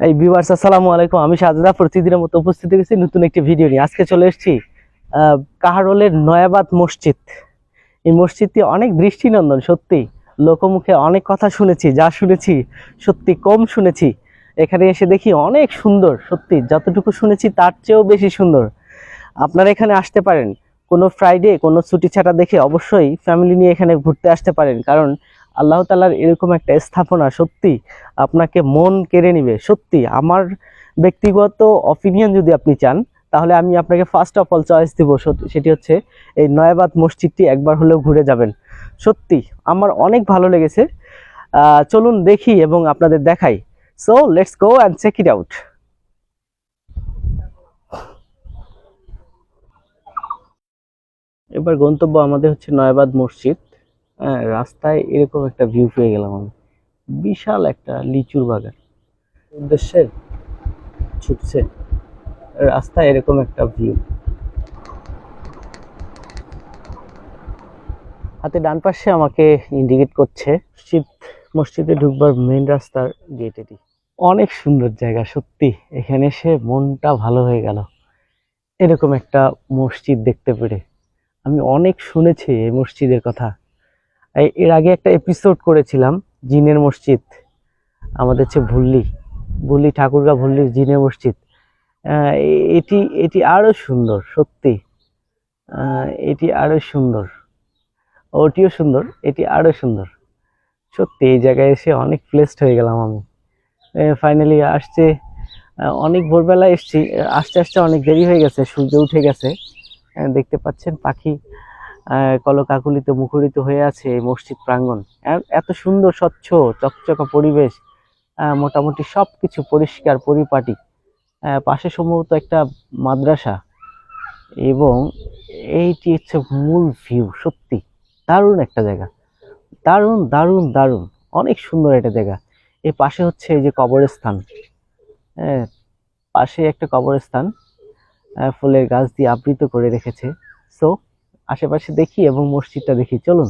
এই ভিউয়ার্স আসসালামু আলাইকুম। আমি সাজদা প্রতিদিনের মতো উপস্থিত হয়েছি নতুন একটি ভিডিও নিয়ে। আজকে চলে এসেছি কাহারোলের নয়াবাদ মসজিদ। এই মসজিদটি অনেক দৃষ্টিনন্দন, সত্যি লোকমুখে অনেক কথা শুনেছি, যা শুনেছি সত্যি কম শুনেছি। এখানে এসে দেখি অনেক সুন্দর, সত্যি যতটুকু শুনেছি তার চেয়েও বেশি সুন্দর। আপনারা এখানে আসতে পারেন, কোনো ফ্রাইডে কোনো ছুটি ছাটা দেখে অবশ্যই ফ্যামিলি নিয়ে এখানে ঘুরতে আসতে পারেন, কারণ আল্লাহ তাআলার এরকম একটা স্থাপনা সত্যি আপনাকে মন কেড়ে নিবে। সত্যি আমার ব্যক্তিগত অপিনিয়ন যদি আপনি চান, তাহলে আমি আপনাকে ফার্স্ট অফ অল চয়েস দিব, সেটি হচ্ছে এই নয়াবাদ মসজিদটি একবার হলেও ঘুরে যাবেন। সত্যি আমার অনেক ভালো লেগেছে। চলুন দেখি এবং আপনাদের দেখাই। So let's go and check it out. এবার গন্তব্য আমাদের হচ্ছে নয়াবাদ মসজিদ। হ্যাঁ, রাস্তায় এরকম একটা ভিউ পেয়ে গেলাম আমি, বিশাল একটা লিচুর বাগান উদ্দেশ্যে ছুটছে, রাস্তায় এরকম একটা ভিউ। হাতে ডান পাশে আমাকে ইন্ডিকেট করছে মসজিদ। মসজিদে ঢুকবার মেইন রাস্তার গেট এটি। অনেক সুন্দর জায়গা, সত্যি এখানে এসে মনটা ভালো হয়ে গেল এরকম একটা মসজিদ দেখতে পেরে। আমি অনেক শুনেছি এই মসজিদের কথা। এর আগে একটা এপিসোড করেছিলাম জিনের মসজিদ, আমাদের হচ্ছে ভুল্লি ঠাকুরগাঁ ভুল্লির জিনের মসজিদ। এটি এটি আরো সুন্দর, সত্যি এটি আরো সুন্দর, ওটিও সুন্দর, এটি আরো সুন্দর। সত্যি এই জায়গায় এসে অনেক প্লেসড হয়ে গেলাম আমি। ফাইনালি আসছে, অনেক ভোরবেলা এসছি, আস্তে আস্তে অনেক দেরি হয়ে গেছে, সূর্য উঠে গেছে। দেখতে পাচ্ছেন পাখি কলকাকলিতে মুখরিত হয়ে আছে এই মসজিদ প্রাঙ্গণ। এত সুন্দর স্বচ্ছ চকচকা পরিবেশ, মোটামুটি সব কিছু পরিষ্কার পরিপাটি। পাশে সম্ভবত একটা মাদ্রাসা, এবং এইটি হচ্ছে মূল ভিউ। সত্যি দারুণ একটা জায়গা, দারুণ দারুণ দারুণ, অনেক সুন্দর একটা জায়গা। এর পাশে হচ্ছে এই যে কবরস্থান, হ্যাঁ, পাশে একটা কবরস্থান ফুলের গাছ দিয়ে আবৃত করে রেখেছে। সো আশেপাশে দেখি এবং মসজিদটা দেখি, চলুন।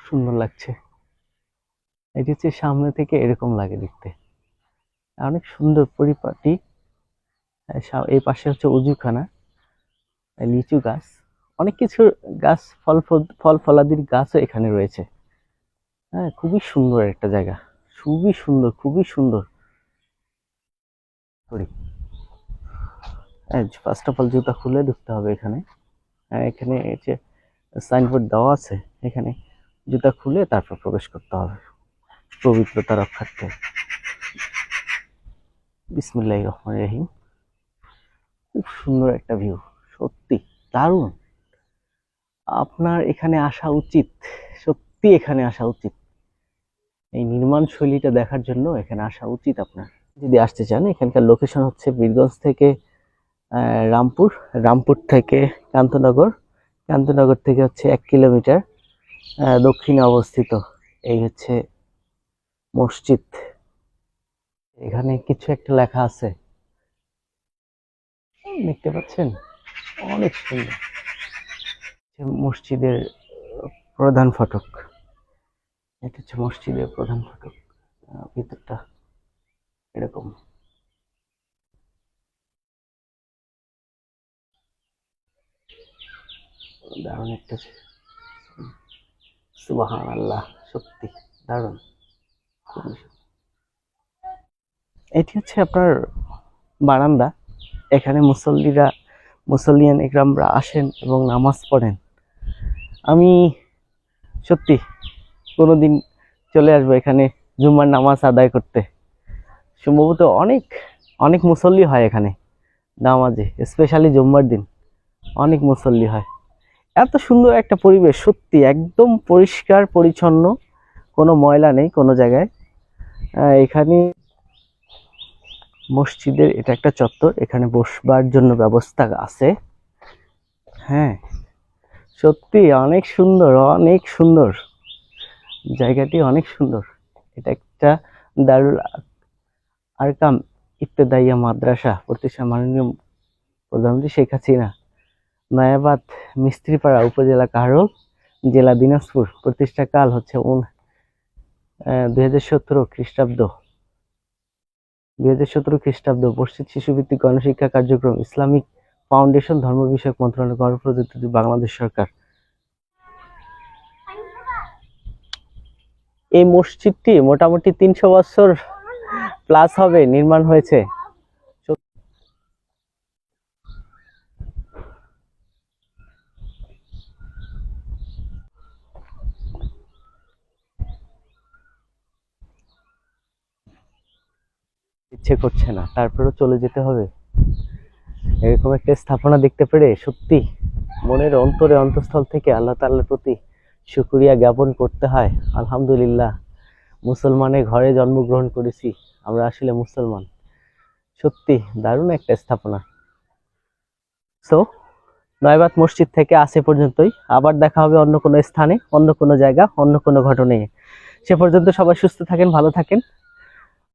সুন্দর লাগছে, এটি হচ্ছে সামনে থেকে এরকম লাগে দেখতে, অনেক সুন্দর পরিপাটি। এই পাশে হচ্ছে উজুখানা, লিচু গাছ, অনেক কিছু গাছ, ফল ফলাদির গাছও এখানে রয়েছে। হ্যাঁ, খুবই সুন্দর একটা জায়গা, খুবই সুন্দর, খুবই সুন্দর। সরি, ফার্স্ট অফ অল জুতা খুলে ঢুকতে হবে এখানে। এখানে এই যে সাইনবোর্ড দেওয়া আছে, এখানে জুতা খুলে তারপর প্রবেশ করতে হবে পবিত্রতা রক্ষার্থে। বিসমিল্লাহির রহমানির রহিম। খুব সুন্দর একটা ভিউ, সত্যি দারুণ। আপনার এখানে আসা উচিত, সত্যি এখানে আসা উচিত, এই নির্মাণ শৈলীটা দেখার জন্য এখানে আসা উচিত আপনার যদি আসতে চান। এখানকার লোকেশন হচ্ছে বীরগঞ্জ থেকে রামপুর, রামপুর থেকে কান্তনগর, কান্তনগর থেকে হচ্ছে 1 কিলোমিটার দক্ষিণে অবস্থিত এই হচ্ছে মসজিদ। এখানে কিছু একটা লেখা আছে, দেখতে পাচ্ছেন, অনেক সুন্দর। মসজিদের প্রধান ফটক, এটা হচ্ছে মসজিদের প্রধান ফটক। ভিতরটা এরকম, দারুণ একটা, সুবহান আল্লাহ, সত্যি দারুণ, খুবই সুন্দর। এটি হচ্ছে আপনার বারান্দা, এখানে মুসল্লিয়ান ইকরামরা আসেন এবং নামাজ পড়েন। আমি সত্যি কোনোদিন চলে আসবো এখানে জুম্মার নামাজ আদায় করতে। সম্ভবত অনেক অনেক মুসল্লি হয় এখানে নামাজে, স্পেশালি জুম্মার দিন অনেক মুসল্লি হয়। এত সুন্দর একটা পরিবেশ, সত্যি একদম পরিষ্কার পরিচ্ছন্ন, কোনো ময়লা নেই কোনো জায়গায়। এখানে মসজিদের এটা একটা চত্বর, এখানে বসবার জন্য ব্যবস্থা আছে। হ্যাঁ, সত্যি অনেক সুন্দর, অনেক সুন্দর, জায়গাটি অনেক সুন্দর। এটা একটা দারুল আরকাম ইবতেদাইয়া মাদ্রাসা, প্রতিষ্ঠা মাননীয় প্রধানমন্ত্রী শেখ হাসিনা নয়াবাদ মিস্ত্রিপাড়া, উপজেলা কাহারোল, জেলা দিনাজপুর। প্রতিষ্ঠাকাল হচ্ছে 2017 খ্রিস্টাব্দ। 2017 খ্রিস্টাব্দ। মসজিদ শিশুভিত্তিক গণশিক্ষা কার্যক্রম, ইসলামিক ফাউন্ডেশন, ধর্ম বিষয়ক মন্ত্রণালয়, গণপ্রজাতন্ত্রী বাংলাদেশ সরকার। এই মসজিদটি মোটামুটি 300 বছর প্লাস হবে নির্মাণ হয়েছে। ইচ্ছে করছে না, তারপরেও চলে যেতে হবে। এরকম একটা স্থাপনা দেখতে পেরে সত্যি মনের অন্তরে অন্তঃস্থল থেকে আল্লাহ তাআলার প্রতি শুকরিয়া জ্ঞাপন করতে হয়। আলহামদুলিল্লাহ, মুসলমানের ঘরে জন্মগ্রহণ করেছি, আমরা আসলে মুসলমান। সত্যি দারুণ একটা স্থাপনা। সো নয়াবাদ মসজিদ থেকে আসে পর্যন্তই। আবার দেখা হবে অন্য কোনো স্থানে, অন্য কোনো জায়গা, অন্য কোনো ঘটনায়। সে পর্যন্ত সবাই সুস্থ থাকেন, ভালো থাকেন।